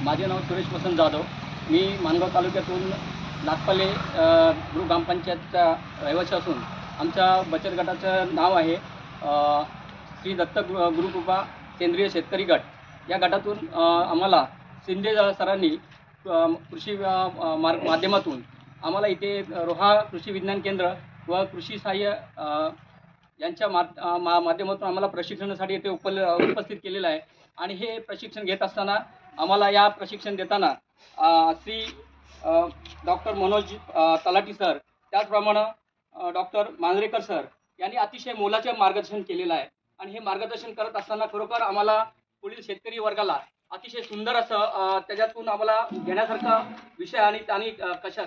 माझे नाव सुरेश वसंत जाधव. मी माणगाव तालुक्यातून नागपाले ग्रामपंचायतचा रहिवासी असून आमच्या बचत गटाचं नाव आहे श्री दत्त गुरुकृपा सेंद्रिय शेतकरी गट. या गटातून आम्हाला शिंदे सरांनी कृषी माध्यमातून आम्हाला इथे रोहा कृषी विज्ञान केंद्र व कृषी सहाय्य यांच्या माध्यमातून आम्हाला प्रशिक्षणासाठी इथे उपस्थित केलेलं आहे. आणि हे प्रशिक्षण घेत असताना आम्हाला या प्रशिक्षण देताना श्री डॉक्टर मनोज तलाटी सर, त्याचप्रमाणे डॉक्टर मांजरेकर सर यांनी अतिशय मोलाचे मार्गदर्शन केलेलं आहे. आणि हे मार्गदर्शन करत असताना खरोखर आम्हाला पुढील शेतकरी वर्गाला अतिशय सुंदर असं त्याच्यातून आम्हाला घेण्यासारखा विषय आणि त्यांनी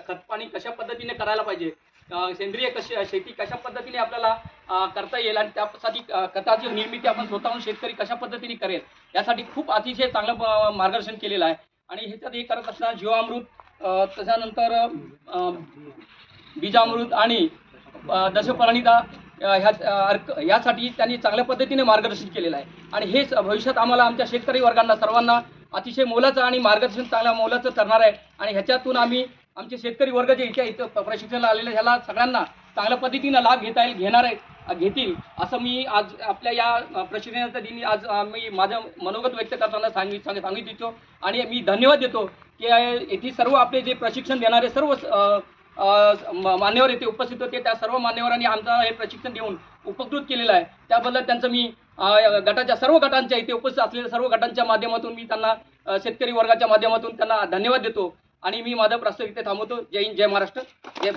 खतपाणी कशा पद्धतीने करायला पाहिजे, सेंद्रिय शेती कशा पद्धतीने आपल्याला करता येईल आणि त्यासाठी खताची निर्मिती आपण स्वतःहून शेतकरी कशा पद्धतीने करेल यासाठी खूप अतिशय चांगलं मार्गदर्शन केलेलं आहे. आणि ह्याच्यात हे करत असताना जीवामृत, त्याच्यानंतर बीजामृत आणि दशपर्णिता यासाठी त्यांनी चांगल्या पद्धतीने मार्गदर्शन केलेलं आहे. आणि हेच भविष्यात आम्हाला आमच्या शेतकरी वर्गांना सर्वांना अतिशय मोलाचं आणि मार्गदर्शन चांगल्या मोलाचं ठरणार आहे. आणि ह्याच्यातून आम्ही आमचे शेतकरी वर्ग जे इथं प्रशिक्षणाला आलेले ह्याला सगळ्यांना चांगल्या पद्धतीनं लाभ घेतील असं मी आज आपल्या या प्रशिक्षणाच्या दिनी आज मी माझं मनोगत व्यक्त करताना सांगित इच्छितो. आणि मी धन्यवाद देतो की येथे सर्व आपले जे प्रशिक्षण देणारे सर्व मान्यवर येथे उपस्थित होते, त्या सर्व मान्यवरांनी आमचं हे प्रशिक्षण देऊन उपकृत केलेलं आहे. त्याबद्दल त्यांचं मी गटाच्या सर्व गटांच्या इथे उपस्थित असलेल्या सर्व गटांच्या माध्यमातून मी त्यांना शेतकरी वर्गाच्या माध्यमातून त्यांना धन्यवाद देतो. आणि मी माझं प्रस्ताव इथे थांबवतो. जय हिंद, जय महाराष्ट्र, जय